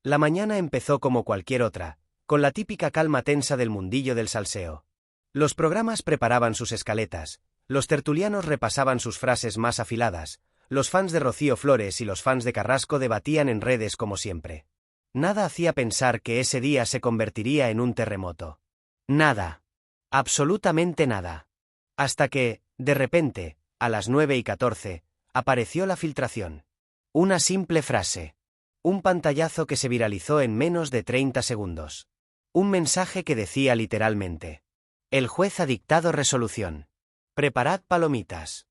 La mañana empezó como cualquier otra, con la típica calma tensa del mundillo del salseo. Los programas preparaban sus escaletas, los tertulianos repasaban sus frases más afiladas, los fans de Rocío Flores y los fans de Carrasco debatían en redes como siempre. Nada hacía pensar que ese día se convertiría en un terremoto. Nada. Absolutamente nada. Hasta que, de repente, a las 9:14, apareció la filtración. Una simple frase. Un pantallazo que se viralizó en menos de 30 segundos. Un mensaje que decía literalmente: el juez ha dictado resolución. Preparad palomitas.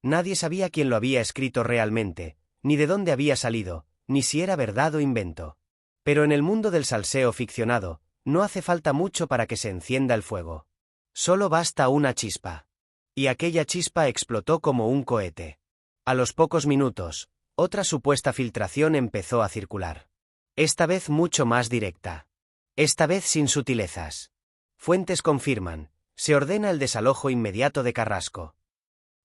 Nadie sabía quién lo había escrito realmente, ni de dónde había salido, ni si era verdad o invento. Pero en el mundo del salseo ficcionado, no hace falta mucho para que se encienda el fuego. Solo basta una chispa. Y aquella chispa explotó como un cohete. A los pocos minutos, otra supuesta filtración empezó a circular. Esta vez mucho más directa. Esta vez sin sutilezas. Fuentes confirman: se ordena el desalojo inmediato de Carrasco.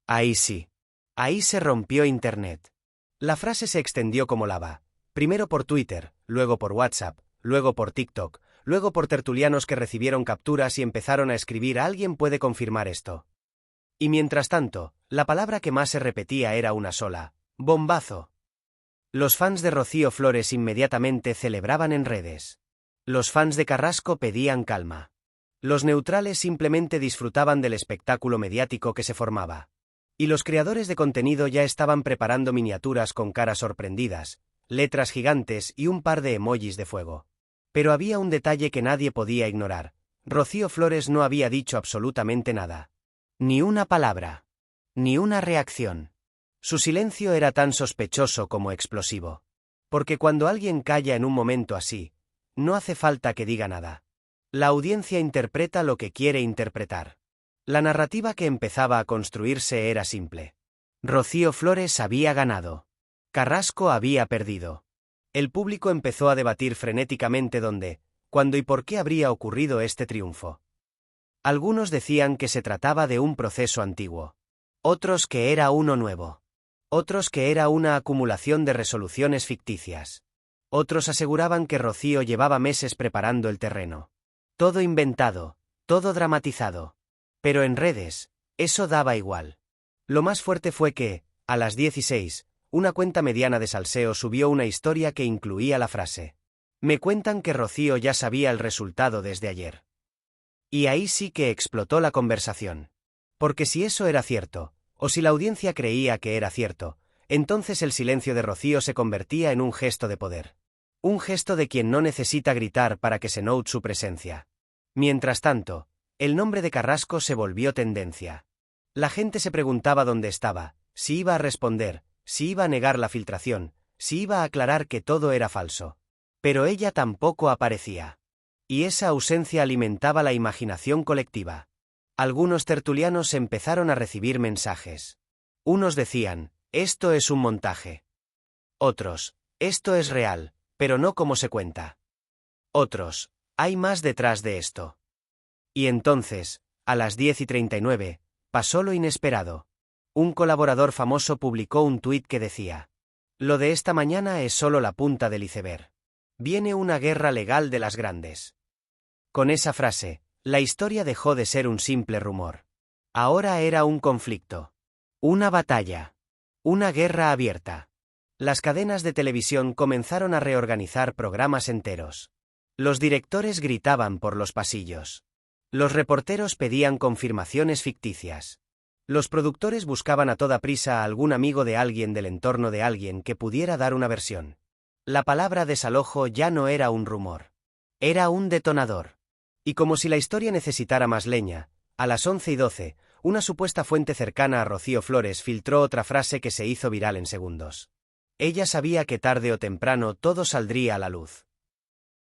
Ahí sí. Ahí se rompió Internet. La frase se extendió como lava. Primero por Twitter, luego por WhatsApp, luego por TikTok, luego por tertulianos que recibieron capturas y empezaron a escribir: ¿alguien puede confirmar esto? Y mientras tanto, la palabra que más se repetía era una sola: bombazo. Los fans de Rocío Flores inmediatamente celebraban en redes. Los fans de Carrasco pedían calma. Los neutrales simplemente disfrutaban del espectáculo mediático que se formaba. Y los creadores de contenido ya estaban preparando miniaturas con caras sorprendidas, letras gigantes y un par de emojis de fuego. Pero había un detalle que nadie podía ignorar: Rocío Flores no había dicho absolutamente nada. Ni una palabra. Ni una reacción. Su silencio era tan sospechoso como explosivo. Porque cuando alguien calla en un momento así, no hace falta que diga nada. La audiencia interpreta lo que quiere interpretar. La narrativa que empezaba a construirse era simple. Rocío Flores había ganado. Carrasco había perdido. El público empezó a debatir frenéticamente dónde, cuándo y por qué habría ocurrido este triunfo. Algunos decían que se trataba de un proceso antiguo. Otros que era uno nuevo. Otros que era una acumulación de resoluciones ficticias. Otros aseguraban que Rocío llevaba meses preparando el terreno. Todo inventado, todo dramatizado. Pero en redes, eso daba igual. Lo más fuerte fue que, a las 16, una cuenta mediana de salseo subió una historia que incluía la frase: me cuentan que Rocío ya sabía el resultado desde ayer. Y ahí sí que explotó la conversación. Porque si eso era cierto, o si la audiencia creía que era cierto, entonces el silencio de Rocío se convertía en un gesto de poder. Un gesto de quien no necesita gritar para que se note su presencia. Mientras tanto, el nombre de Carrasco se volvió tendencia. La gente se preguntaba dónde estaba, si iba a responder, si iba a negar la filtración, si iba a aclarar que todo era falso. Pero ella tampoco aparecía. Y esa ausencia alimentaba la imaginación colectiva. Algunos tertulianos empezaron a recibir mensajes. Unos decían: esto es un montaje. Otros: esto es real, pero no como se cuenta. Otros: hay más detrás de esto. Y entonces, a las 10:39, pasó lo inesperado. Un colaborador famoso publicó un tuit que decía: lo de esta mañana es solo la punta del iceberg. Viene una guerra legal de las grandes. Con esa frase, la historia dejó de ser un simple rumor. Ahora era un conflicto. Una batalla. Una guerra abierta. Las cadenas de televisión comenzaron a reorganizar programas enteros. Los directores gritaban por los pasillos. Los reporteros pedían confirmaciones ficticias. Los productores buscaban a toda prisa a algún amigo de alguien del entorno de alguien que pudiera dar una versión. La palabra desalojo ya no era un rumor. Era un detonador. Y como si la historia necesitara más leña, a las 11:12, una supuesta fuente cercana a Rocío Flores filtró otra frase que se hizo viral en segundos. Ella sabía que tarde o temprano todo saldría a la luz.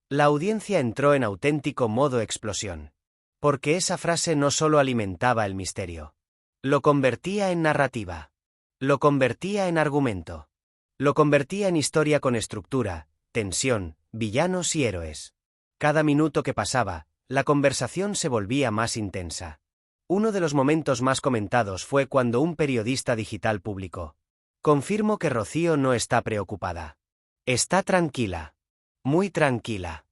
La audiencia entró en auténtico modo explosión. Porque esa frase no solo alimentaba el misterio. Lo convertía en narrativa. Lo convertía en argumento. Lo convertía en historia con estructura, tensión, villanos y héroes. Cada minuto que pasaba, la conversación se volvía más intensa. Uno de los momentos más comentados fue cuando un periodista digital publicó: confirmo que Rocío no está preocupada. Está tranquila. Muy tranquila.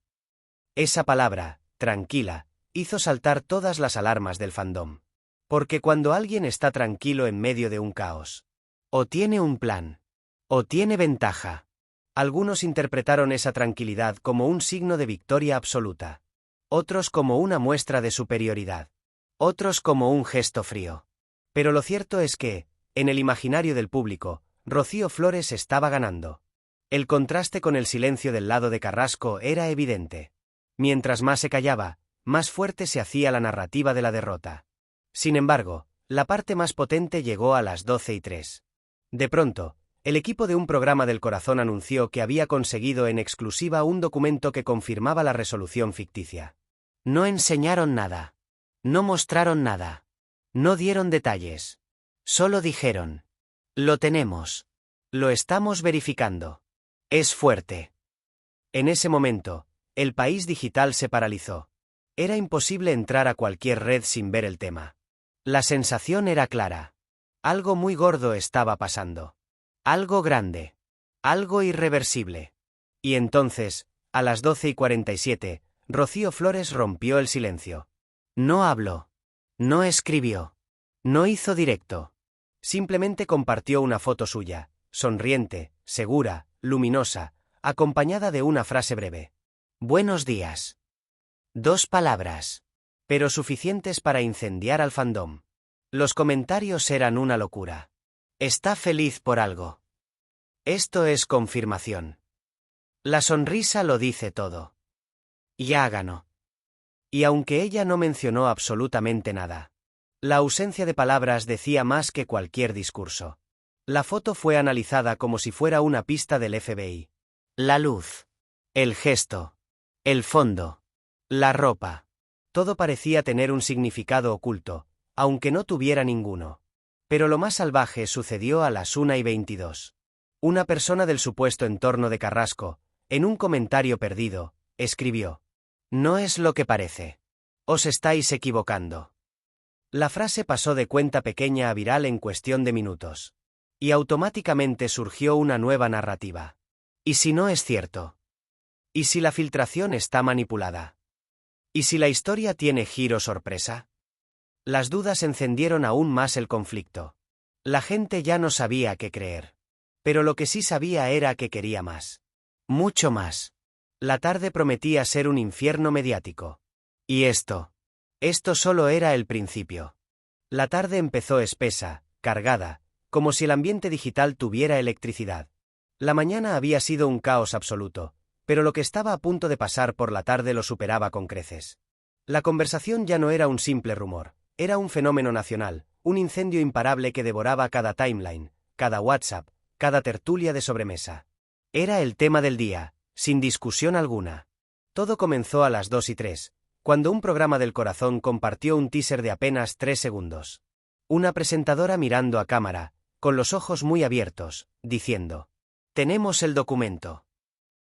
Esa palabra, tranquila, hizo saltar todas las alarmas del fandom. Porque cuando alguien está tranquilo en medio de un caos, o tiene un plan, o tiene ventaja. Algunos interpretaron esa tranquilidad como un signo de victoria absoluta. Otros como una muestra de superioridad. Otros como un gesto frío. Pero lo cierto es que, en el imaginario del público, Rocío Flores estaba ganando. El contraste con el silencio del lado de Carrasco era evidente. Mientras más se callaba, más fuerte se hacía la narrativa de la derrota. Sin embargo, la parte más potente llegó a las 12:03. De pronto, el equipo de un programa del corazón anunció que había conseguido en exclusiva un documento que confirmaba la resolución ficticia. No enseñaron nada. No mostraron nada. No dieron detalles. Solo dijeron: lo tenemos. Lo estamos verificando. Es fuerte. En ese momento, el país digital se paralizó. Era imposible entrar a cualquier red sin ver el tema. La sensación era clara. Algo muy gordo estaba pasando. Algo grande. Algo irreversible. Y entonces, a las 12:47, Rocío Flores rompió el silencio. No habló. No escribió. No hizo directo. Simplemente compartió una foto suya, sonriente, segura, luminosa, acompañada de una frase breve. Buenos días. 2 palabras. Pero suficientes para incendiar al fandom. Los comentarios eran una locura. Está feliz por algo. Esto es confirmación. La sonrisa lo dice todo. Ya ganó. Y aunque ella no mencionó absolutamente nada, la ausencia de palabras decía más que cualquier discurso. La foto fue analizada como si fuera una pista del FBI. La luz. El gesto. El fondo. La ropa. Todo parecía tener un significado oculto, aunque no tuviera ninguno. Pero lo más salvaje sucedió a las 1:22. Una persona del supuesto entorno de Carrasco, en un comentario perdido, escribió: no es lo que parece. Os estáis equivocando. La frase pasó de cuenta pequeña a viral en cuestión de minutos. Y automáticamente surgió una nueva narrativa. ¿Y si no es cierto? ¿Y si la filtración está manipulada? ¿Y si la historia tiene giro sorpresa? Las dudas encendieron aún más el conflicto. La gente ya no sabía qué creer. Pero lo que sí sabía era que quería más. Mucho más. La tarde prometía ser un infierno mediático. Y esto solo era el principio. La tarde empezó espesa, cargada, como si el ambiente digital tuviera electricidad. La mañana había sido un caos absoluto, pero lo que estaba a punto de pasar por la tarde lo superaba con creces. La conversación ya no era un simple rumor, era un fenómeno nacional, un incendio imparable que devoraba cada timeline, cada WhatsApp, cada tertulia de sobremesa. Era el tema del día, sin discusión alguna. Todo comenzó a las 2:03, cuando un programa del corazón compartió un teaser de apenas 3 segundos. Una presentadora mirando a cámara, con los ojos muy abiertos, diciendo: tenemos el documento.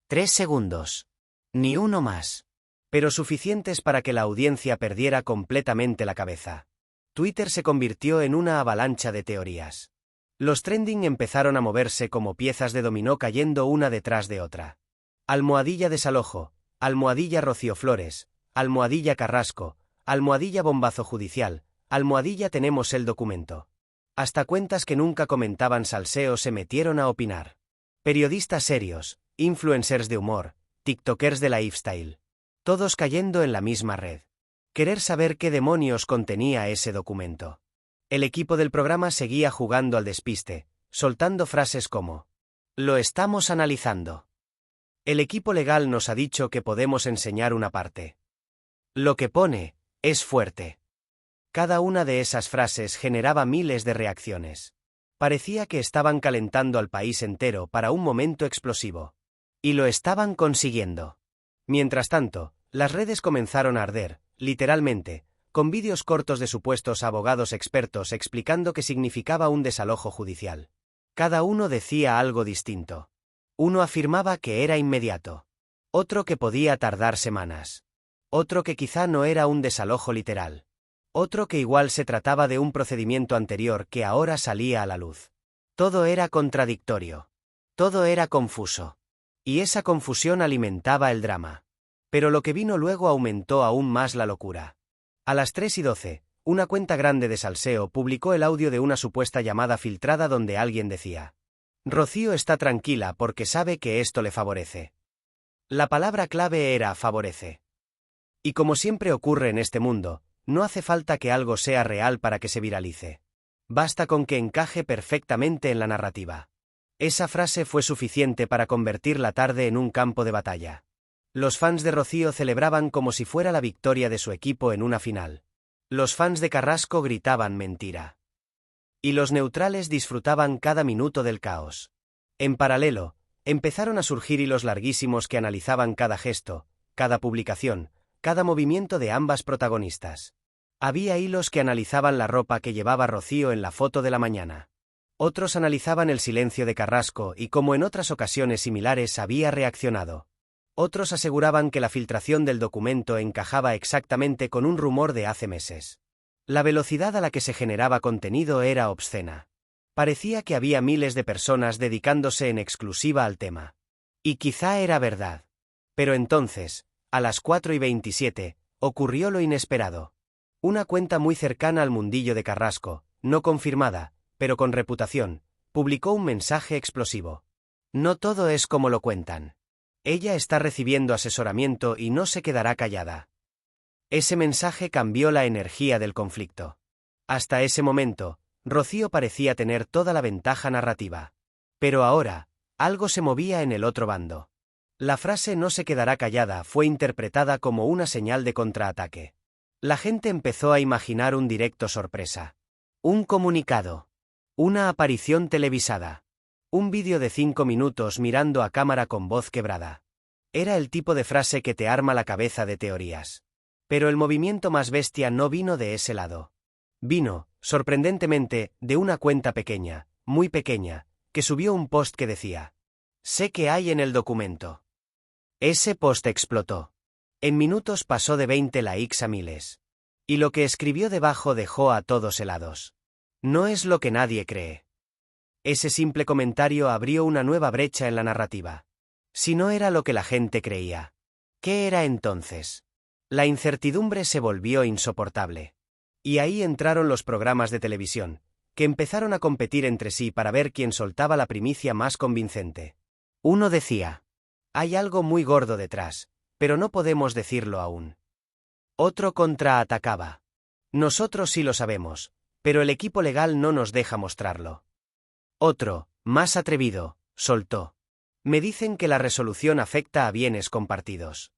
3 segundos. Ni uno más. Pero suficientes para que la audiencia perdiera completamente la cabeza. Twitter se convirtió en una avalancha de teorías. Los trending empezaron a moverse como piezas de dominó cayendo una detrás de otra. Almohadilla desalojo, almohadilla Rocío Flores, almohadilla Carrasco, almohadilla bombazo judicial, almohadilla tenemos el documento. Hasta cuentas que nunca comentaban salseo se metieron a opinar. Periodistas serios, influencers de humor, tiktokers de lifestyle. Todos cayendo en la misma red. Querer saber qué demonios contenía ese documento. El equipo del programa seguía jugando al despiste, soltando frases como: lo estamos analizando. El equipo legal nos ha dicho que podemos enseñar una parte. Lo que pone es fuerte. Cada una de esas frases generaba miles de reacciones. Parecía que estaban calentando al país entero para un momento explosivo. Y lo estaban consiguiendo. Mientras tanto, las redes comenzaron a arder, literalmente, con vídeos cortos de supuestos abogados expertos explicando qué significaba un desalojo judicial. Cada uno decía algo distinto. Uno afirmaba que era inmediato. Otro que podía tardar semanas. Otro que quizá no era un desalojo literal. Otro que igual se trataba de un procedimiento anterior que ahora salía a la luz. Todo era contradictorio. Todo era confuso. Y esa confusión alimentaba el drama. Pero lo que vino luego aumentó aún más la locura. A las 3:12, una cuenta grande de salseo publicó el audio de una supuesta llamada filtrada donde alguien decía: Rocío está tranquila porque sabe que esto le favorece. La palabra clave era favorece. Y como siempre ocurre en este mundo, no hace falta que algo sea real para que se viralice. Basta con que encaje perfectamente en la narrativa. Esa frase fue suficiente para convertir la tarde en un campo de batalla. Los fans de Rocío celebraban como si fuera la victoria de su equipo en una final. Los fans de Carrasco gritaban mentira. Y los neutrales disfrutaban cada minuto del caos. En paralelo, empezaron a surgir hilos larguísimos que analizaban cada gesto, cada publicación, cada movimiento de ambas protagonistas. Había hilos que analizaban la ropa que llevaba Rocío en la foto de la mañana. Otros analizaban el silencio de Carrasco y como en otras ocasiones similares había reaccionado. Otros aseguraban que la filtración del documento encajaba exactamente con un rumor de hace meses. La velocidad a la que se generaba contenido era obscena. Parecía que había miles de personas dedicándose en exclusiva al tema. Y quizá era verdad. Pero entonces, a las 4:27, ocurrió lo inesperado. Una cuenta muy cercana al mundillo de Carrasco, no confirmada, pero con reputación, publicó un mensaje explosivo. No todo es como lo cuentan. Ella está recibiendo asesoramiento y no se quedará callada. Ese mensaje cambió la energía del conflicto. Hasta ese momento, Rocío parecía tener toda la ventaja narrativa. Pero ahora, algo se movía en el otro bando. La frase "no se quedará callada" fue interpretada como una señal de contraataque. La gente empezó a imaginar un directo sorpresa. Un comunicado. Una aparición televisada. Un vídeo de 5 minutos mirando a cámara con voz quebrada. Era el tipo de frase que te arma la cabeza de teorías. Pero el movimiento más bestia no vino de ese lado. Vino, sorprendentemente, de una cuenta pequeña, muy pequeña, que subió un post que decía: "Sé qué hay en el documento". Ese post explotó. En minutos pasó de 20 likes a miles. Y lo que escribió debajo dejó a todos helados. No es lo que nadie cree. Ese simple comentario abrió una nueva brecha en la narrativa. Si no era lo que la gente creía, ¿qué era entonces? La incertidumbre se volvió insoportable. Y ahí entraron los programas de televisión, que empezaron a competir entre sí para ver quién soltaba la primicia más convincente. Uno decía: "Hay algo muy gordo detrás, pero no podemos decirlo aún". Otro contraatacaba: "Nosotros sí lo sabemos, pero el equipo legal no nos deja mostrarlo". Otro, más atrevido, soltó: "Me dicen que la resolución afecta a bienes compartidos".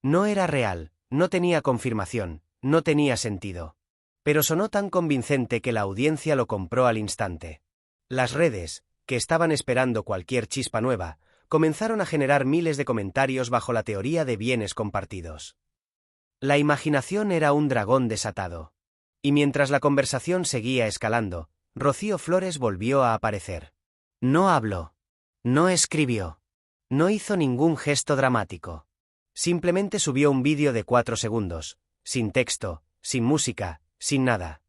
No era real, no tenía confirmación, no tenía sentido. Pero sonó tan convincente que la audiencia lo compró al instante. Las redes, que estaban esperando cualquier chispa nueva, comenzaron a generar miles de comentarios bajo la teoría de bienes compartidos. La imaginación era un dragón desatado. Y mientras la conversación seguía escalando, Rocío Flores volvió a aparecer. No habló. No escribió. No hizo ningún gesto dramático. Simplemente subió un vídeo de 4 segundos, sin texto, sin música, sin nada.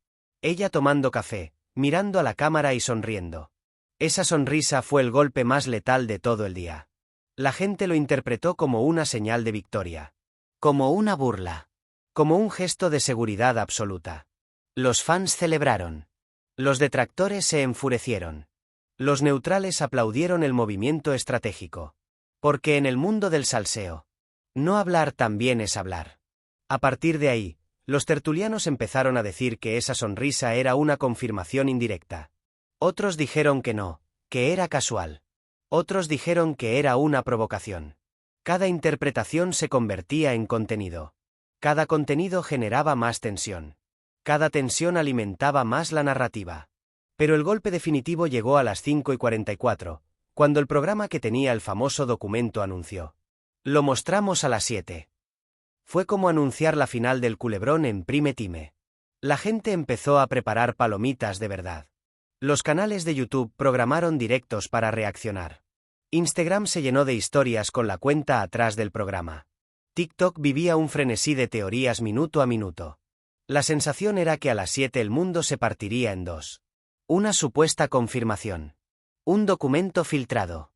Ella tomando café, mirando a la cámara y sonriendo. Esa sonrisa fue el golpe más letal de todo el día. La gente lo interpretó como una señal de victoria. Como una burla. Como un gesto de seguridad absoluta. Los fans celebraron. Los detractores se enfurecieron. Los neutrales aplaudieron el movimiento estratégico. Porque en el mundo del salseo, no hablar también es hablar. A partir de ahí, los tertulianos empezaron a decir que esa sonrisa era una confirmación indirecta. Otros dijeron que no, que era casual. Otros dijeron que era una provocación. Cada interpretación se convertía en contenido. Cada contenido generaba más tensión. Cada tensión alimentaba más la narrativa. Pero el golpe definitivo llegó a las 5:44, cuando el programa que tenía el famoso documento anunció: "Lo mostramos a las 7". Fue como anunciar la final del Culebrón en Prime Time. La gente empezó a preparar palomitas de verdad. Los canales de YouTube programaron directos para reaccionar. Instagram se llenó de historias con la cuenta atrás del programa. TikTok vivía un frenesí de teorías minuto a minuto. La sensación era que a las 7 el mundo se partiría en dos. Una supuesta confirmación. Un documento filtrado.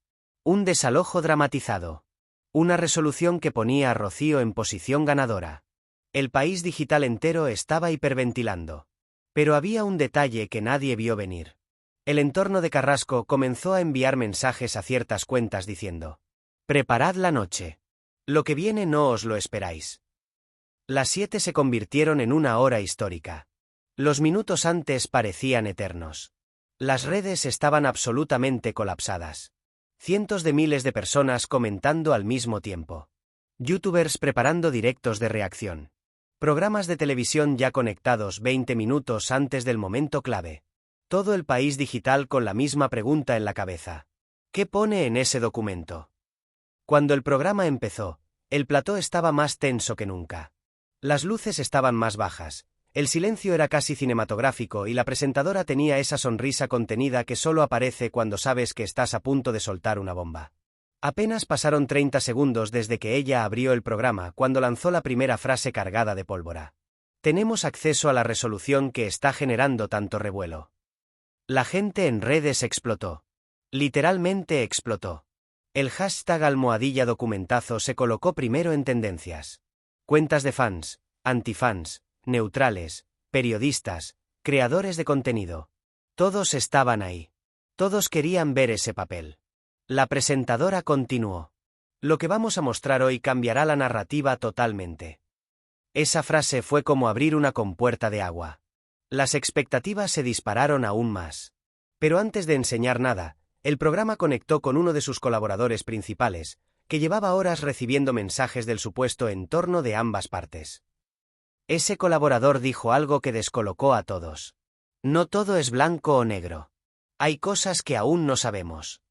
Un desalojo dramatizado. Una resolución que ponía a Rocío en posición ganadora. El país digital entero estaba hiperventilando. Pero había un detalle que nadie vio venir. El entorno de Carrasco comenzó a enviar mensajes a ciertas cuentas diciendo: «Preparad la noche. Lo que viene no os lo esperáis». Las 7 se convirtieron en una hora histórica. Los minutos antes parecían eternos. Las redes estaban absolutamente colapsadas. Cientos de miles de personas comentando al mismo tiempo. YouTubers preparando directos de reacción. Programas de televisión ya conectados 20 minutos antes del momento clave. Todo el país digital con la misma pregunta en la cabeza. ¿Qué pone en ese documento? Cuando el programa empezó, el plató estaba más tenso que nunca. Las luces estaban más bajas, el silencio era casi cinematográfico y la presentadora tenía esa sonrisa contenida que solo aparece cuando sabes que estás a punto de soltar una bomba. Apenas pasaron 30 segundos desde que ella abrió el programa cuando lanzó la primera frase cargada de pólvora. «Tenemos acceso a la resolución que está generando tanto revuelo». La gente en redes explotó. Literalmente explotó. El hashtag #documentazo se colocó primero en tendencias. Cuentas de fans, antifans, neutrales, periodistas, creadores de contenido. Todos estaban ahí. Todos querían ver ese papel. La presentadora continuó. «Lo que vamos a mostrar hoy cambiará la narrativa totalmente». Esa frase fue como abrir una compuerta de agua. Las expectativas se dispararon aún más. Pero antes de enseñar nada, el programa conectó con uno de sus colaboradores principales, que llevaba horas recibiendo mensajes del supuesto entorno de ambas partes. Ese colaborador dijo algo que descolocó a todos. «No todo es blanco o negro. Hay cosas que aún no sabemos».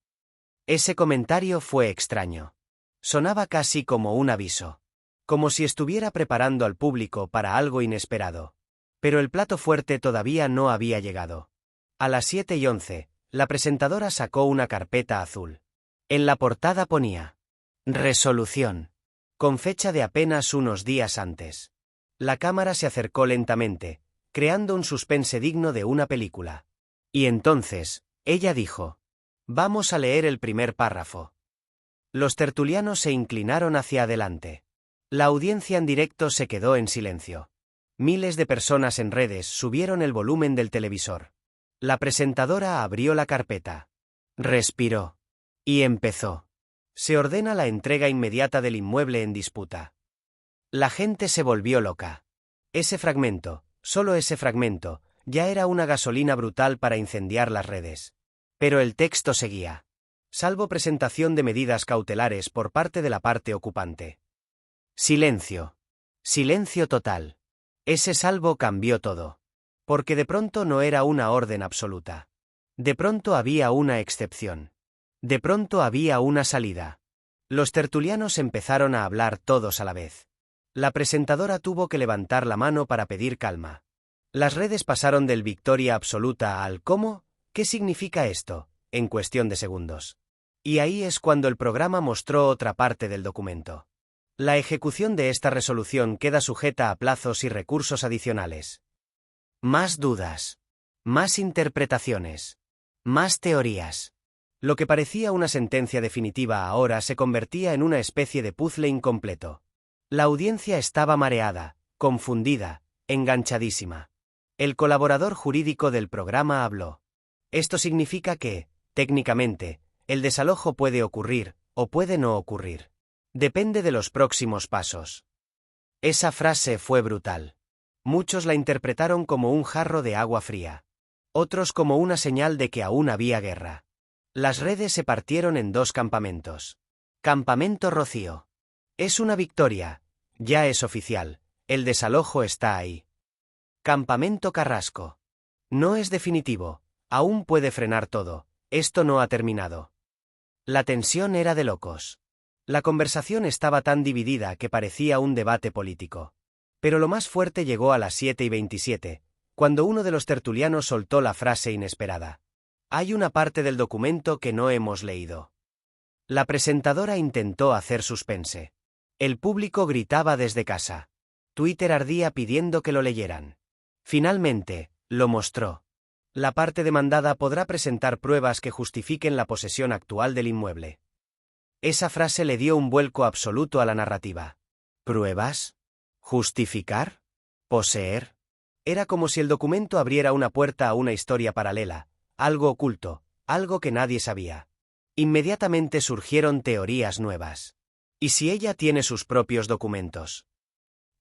Ese comentario fue extraño. Sonaba casi como un aviso. Como si estuviera preparando al público para algo inesperado. Pero el plato fuerte todavía no había llegado. A las 7:11, la presentadora sacó una carpeta azul. En la portada ponía: «Resolución», con fecha de apenas unos días antes. La cámara se acercó lentamente, creando un suspense digno de una película. Y entonces, ella dijo: «Vamos a leer el primer párrafo». Los tertulianos se inclinaron hacia adelante. La audiencia en directo se quedó en silencio. Miles de personas en redes subieron el volumen del televisor. La presentadora abrió la carpeta. Respiró. Y empezó. Se ordena la entrega inmediata del inmueble en disputa. La gente se volvió loca. Ese fragmento, solo ese fragmento, ya era una gasolina brutal para incendiar las redes. Pero el texto seguía. Salvo presentación de medidas cautelares por parte de la parte ocupante. Silencio. Silencio total. Ese salvo cambió todo. Porque de pronto no era una orden absoluta. De pronto había una excepción. De pronto había una salida. Los tertulianos empezaron a hablar todos a la vez. La presentadora tuvo que levantar la mano para pedir calma. Las redes pasaron del victoria absoluta al ¿cómo? ¿Qué significa esto? En cuestión de segundos. Y ahí es cuando el programa mostró otra parte del documento. La ejecución de esta resolución queda sujeta a plazos y recursos adicionales. Más dudas. Más interpretaciones. Más teorías. Lo que parecía una sentencia definitiva ahora se convertía en una especie de puzzle incompleto. La audiencia estaba mareada, confundida, enganchadísima. El colaborador jurídico del programa habló. Esto significa que, técnicamente, el desalojo puede ocurrir, o puede no ocurrir. Depende de los próximos pasos. Esa frase fue brutal. Muchos la interpretaron como un jarro de agua fría. Otros como una señal de que aún había guerra. Las redes se partieron en dos campamentos. Campamento Rocío. Es una victoria. Ya es oficial. El desalojo está ahí. Campamento Carrasco. No es definitivo. Aún puede frenar todo. Esto no ha terminado. La tensión era de locos. La conversación estaba tan dividida que parecía un debate político. Pero lo más fuerte llegó a las 7:27, cuando uno de los tertulianos soltó la frase inesperada. Hay una parte del documento que no hemos leído. La presentadora intentó hacer suspense. El público gritaba desde casa. Twitter ardía pidiendo que lo leyeran. Finalmente, lo mostró. La parte demandada podrá presentar pruebas que justifiquen la posesión actual del inmueble. Esa frase le dio un vuelco absoluto a la narrativa. ¿Pruebas? ¿Justificar? ¿Poseer? Era como si el documento abriera una puerta a una historia paralela, algo oculto, algo que nadie sabía. Inmediatamente surgieron teorías nuevas. ¿Y si ella tiene sus propios documentos?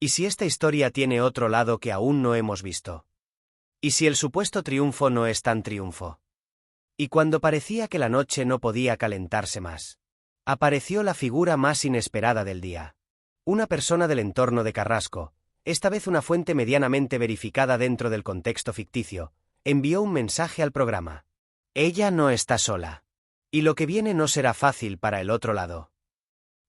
¿Y si esta historia tiene otro lado que aún no hemos visto? ¿Y si el supuesto triunfo no es tan triunfo? Y cuando parecía que la noche no podía calentarse más, apareció la figura más inesperada del día. Una persona del entorno de Carrasco, esta vez una fuente medianamente verificada dentro del contexto ficticio, envió un mensaje al programa. Ella no está sola. Y lo que viene no será fácil para el otro lado.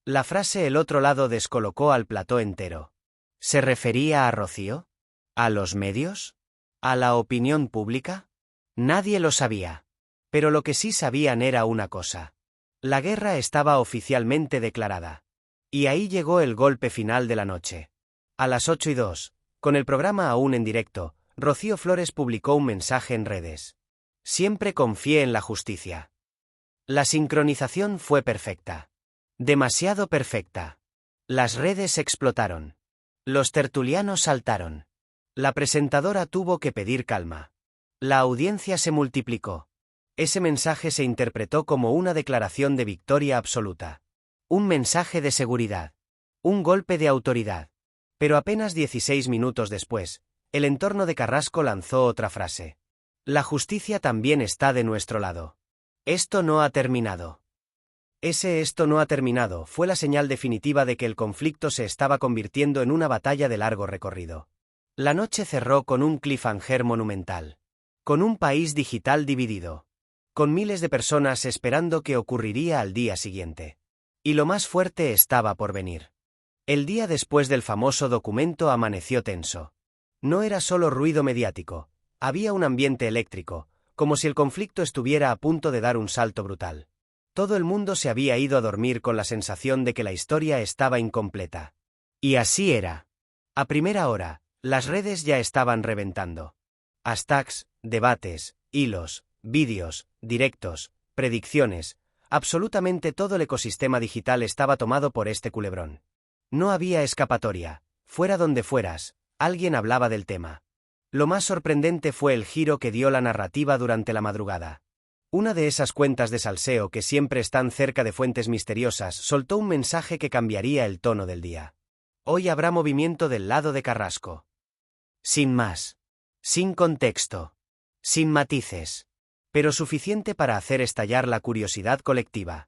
La frase "el otro lado" descolocó al plató entero. ¿Se refería a Rocío? ¿A los medios? ¿A la opinión pública? Nadie lo sabía. Pero lo que sí sabían era una cosa. La guerra estaba oficialmente declarada. Y ahí llegó el golpe final de la noche. A las 8:02, con el programa aún en directo, Rocío Flores publicó un mensaje en redes. Siempre confié en la justicia. La sincronización fue perfecta. Demasiado perfecta. Las redes explotaron. Los tertulianos saltaron. La presentadora tuvo que pedir calma. La audiencia se multiplicó. Ese mensaje se interpretó como una declaración de victoria absoluta. Un mensaje de seguridad. Un golpe de autoridad. Pero apenas 16 minutos después, el entorno de Carrasco lanzó otra frase. La justicia también está de nuestro lado. Esto no ha terminado. Esto no ha terminado fue la señal definitiva de que el conflicto se estaba convirtiendo en una batalla de largo recorrido. La noche cerró con un cliffhanger monumental. Con un país digital dividido. Con miles de personas esperando qué ocurriría al día siguiente. Y lo más fuerte estaba por venir. El día después del famoso documento amaneció tenso. No era solo ruido mediático, había un ambiente eléctrico, como si el conflicto estuviera a punto de dar un salto brutal. Todo el mundo se había ido a dormir con la sensación de que la historia estaba incompleta. Y así era. A primera hora, las redes ya estaban reventando. Hashtags, debates, hilos, vídeos, directos, predicciones, absolutamente todo el ecosistema digital estaba tomado por este culebrón. No había escapatoria, fuera donde fueras, alguien hablaba del tema. Lo más sorprendente fue el giro que dio la narrativa durante la madrugada. Una de esas cuentas de salseo que siempre están cerca de fuentes misteriosas soltó un mensaje que cambiaría el tono del día. Hoy habrá movimiento del lado de Carrasco. Sin más. Sin contexto. Sin matices. Pero suficiente para hacer estallar la curiosidad colectiva.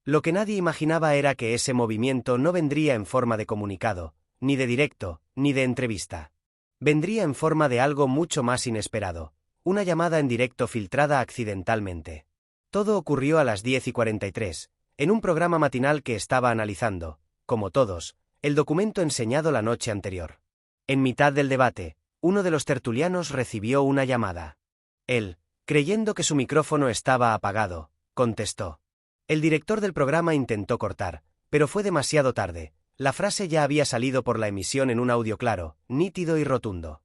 Lo que nadie imaginaba era que ese movimiento no vendría en forma de comunicado, ni de directo, ni de entrevista. Vendría en forma de algo mucho más inesperado. Una llamada en directo filtrada accidentalmente. Todo ocurrió a las 10:43, en un programa matinal que estaba analizando, como todos, el documento enseñado la noche anterior. En mitad del debate, uno de los tertulianos recibió una llamada. Él, creyendo que su micrófono estaba apagado, contestó. El director del programa intentó cortar, pero fue demasiado tarde. La frase ya había salido por la emisión en un audio claro, nítido y rotundo.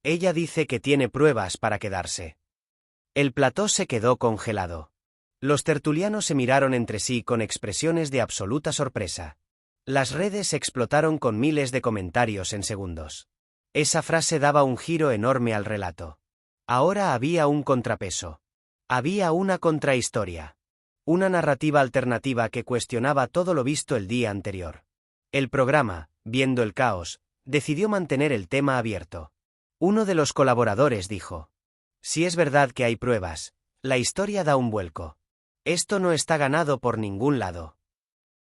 Ella dice que tiene pruebas para quedarse. El plató se quedó congelado. Los tertulianos se miraron entre sí con expresiones de absoluta sorpresa. Las redes explotaron con miles de comentarios en segundos. Esa frase daba un giro enorme al relato. Ahora había un contrapeso. Había una contrahistoria. Una narrativa alternativa que cuestionaba todo lo visto el día anterior. El programa, viendo el caos, decidió mantener el tema abierto. Uno de los colaboradores dijo: si es verdad que hay pruebas, la historia da un vuelco. Esto no está ganado por ningún lado.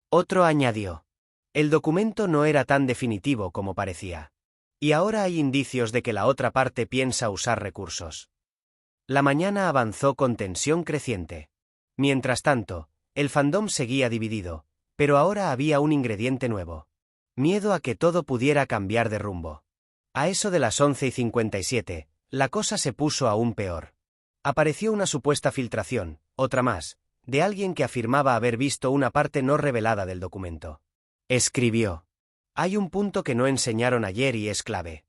Otro añadió: el documento no era tan definitivo como parecía. Y ahora hay indicios de que la otra parte piensa usar recursos. La mañana avanzó con tensión creciente. Mientras tanto, el fandom seguía dividido, pero ahora había un ingrediente nuevo. Miedo a que todo pudiera cambiar de rumbo. A eso de las 11:57, la cosa se puso aún peor. Apareció una supuesta filtración, otra más, de alguien que afirmaba haber visto una parte no revelada del documento. Escribió: hay un punto que no enseñaron ayer y es clave.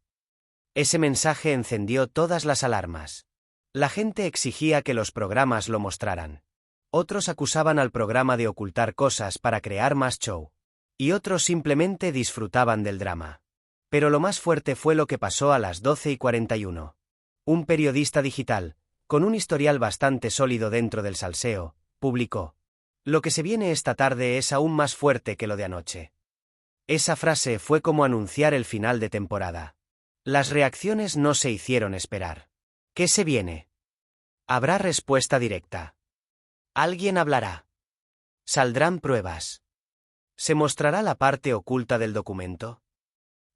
Ese mensaje encendió todas las alarmas. La gente exigía que los programas lo mostraran. Otros acusaban al programa de ocultar cosas para crear más show. Y otros simplemente disfrutaban del drama. Pero lo más fuerte fue lo que pasó a las 12:41. Un periodista digital, con un historial bastante sólido dentro del salseo, publicó: "Lo que se viene esta tarde es aún más fuerte que lo de anoche". Esa frase fue como anunciar el final de temporada. Las reacciones no se hicieron esperar. ¿Qué se viene? ¿Habrá respuesta directa? ¿Alguien hablará? ¿Saldrán pruebas? ¿Se mostrará la parte oculta del documento?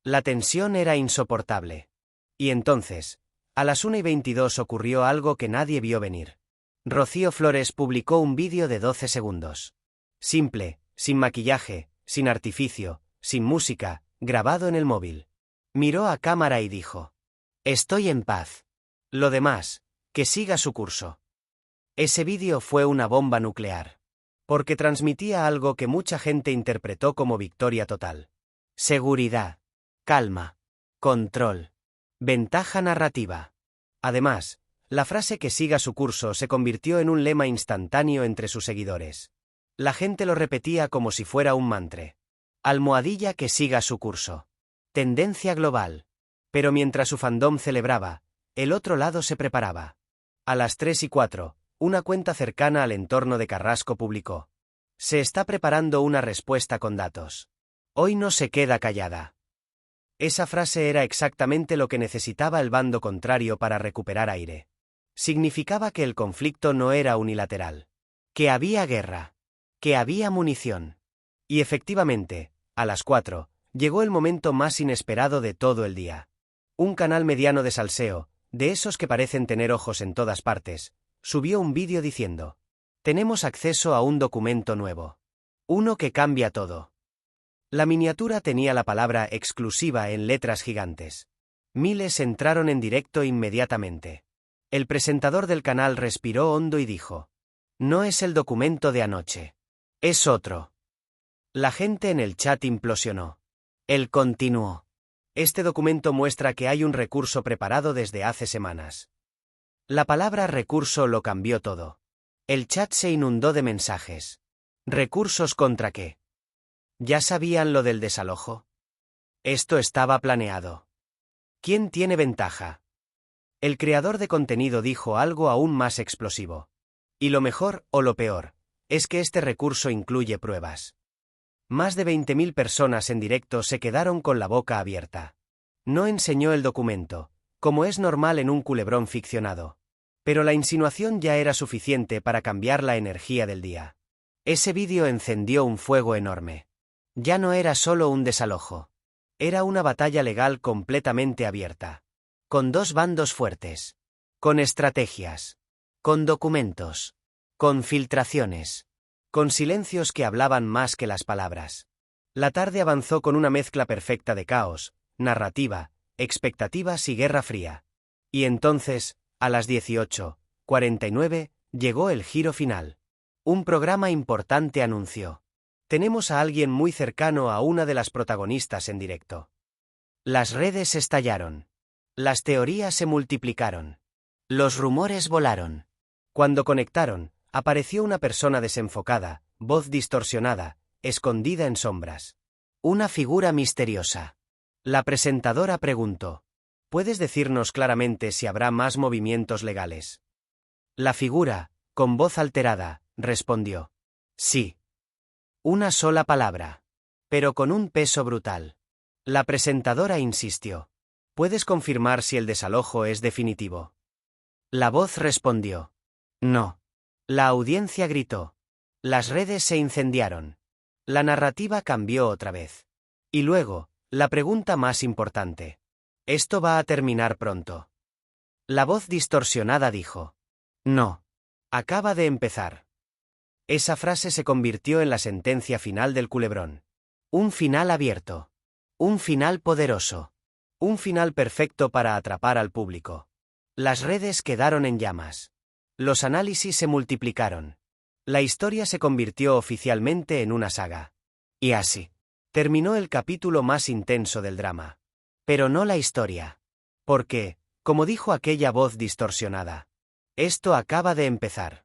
La tensión era insoportable. Y entonces, a las 1:22 ocurrió algo que nadie vio venir. Rocío Flores publicó un vídeo de 12 segundos. Simple, sin maquillaje, sin artificio, sin música, grabado en el móvil. Miró a cámara y dijo: "Estoy en paz. Lo demás, que siga su curso". Ese vídeo fue una bomba nuclear. Porque transmitía algo que mucha gente interpretó como victoria total. Seguridad, calma, control, ventaja narrativa. Además, la frase "que siga su curso" se convirtió en un lema instantáneo entre sus seguidores. La gente lo repetía como si fuera un mantra. Almohadilla "que siga su curso". Tendencia global. Pero mientras su fandom celebraba, el otro lado se preparaba. A las 3:04, una cuenta cercana al entorno de Carrasco publicó: "Se está preparando una respuesta con datos. Hoy no se queda callada". Esa frase era exactamente lo que necesitaba el bando contrario para recuperar aire. Significaba que el conflicto no era unilateral. Que había guerra. Que había munición. Y efectivamente, a las 4, llegó el momento más inesperado de todo el día. Un canal mediano de salseo, de esos que parecen tener ojos en todas partes, subió un vídeo diciendo: "Tenemos acceso a un documento nuevo. Uno que cambia todo". La miniatura tenía la palabra "exclusiva" en letras gigantes. Miles entraron en directo inmediatamente. El presentador del canal respiró hondo y dijo: "No es el documento de anoche. Es otro". La gente en el chat implosionó. Él continuó: "Este documento muestra que hay un recurso preparado desde hace semanas". La palabra recurso lo cambió todo. El chat se inundó de mensajes. ¿Recursos contra qué? ¿Ya sabían lo del desalojo? Esto estaba planeado. ¿Quién tiene ventaja? El creador de contenido dijo algo aún más explosivo. Y lo mejor, o lo peor, es que este recurso incluye pruebas. Más de 20.000 personas en directo se quedaron con la boca abierta. No enseñó el documento, como es normal en un culebrón ficcionado. Pero la insinuación ya era suficiente para cambiar la energía del día. Ese vídeo encendió un fuego enorme. Ya no era solo un desalojo. Era una batalla legal completamente abierta. Con dos bandos fuertes. Con estrategias. Con documentos. Con filtraciones. Con silencios que hablaban más que las palabras. La tarde avanzó con una mezcla perfecta de caos, narrativa, expectativas y guerra fría. Y entonces, a las 18:49, llegó el giro final. Un programa importante anunció: "Tenemos a alguien muy cercano a una de las protagonistas en directo". Las redes estallaron. Las teorías se multiplicaron. Los rumores volaron. Cuando conectaron, apareció una persona desenfocada, voz distorsionada, escondida en sombras. Una figura misteriosa. La presentadora preguntó: "¿Puedes decirnos claramente si habrá más movimientos legales?". La figura, con voz alterada, respondió: "Sí". Una sola palabra. Pero con un peso brutal. La presentadora insistió: "¿Puedes confirmar si el desalojo es definitivo?". La voz respondió: "No". La audiencia gritó. Las redes se incendiaron. La narrativa cambió otra vez. Y luego, la pregunta más importante: ¿esto va a terminar pronto? La voz distorsionada dijo: "No. Acaba de empezar". Esa frase se convirtió en la sentencia final del culebrón. Un final abierto. Un final poderoso. Un final perfecto para atrapar al público. Las redes quedaron en llamas. Los análisis se multiplicaron. La historia se convirtió oficialmente en una saga. Y así terminó el capítulo más intenso del drama. Pero no la historia. Porque, como dijo aquella voz distorsionada, esto acaba de empezar.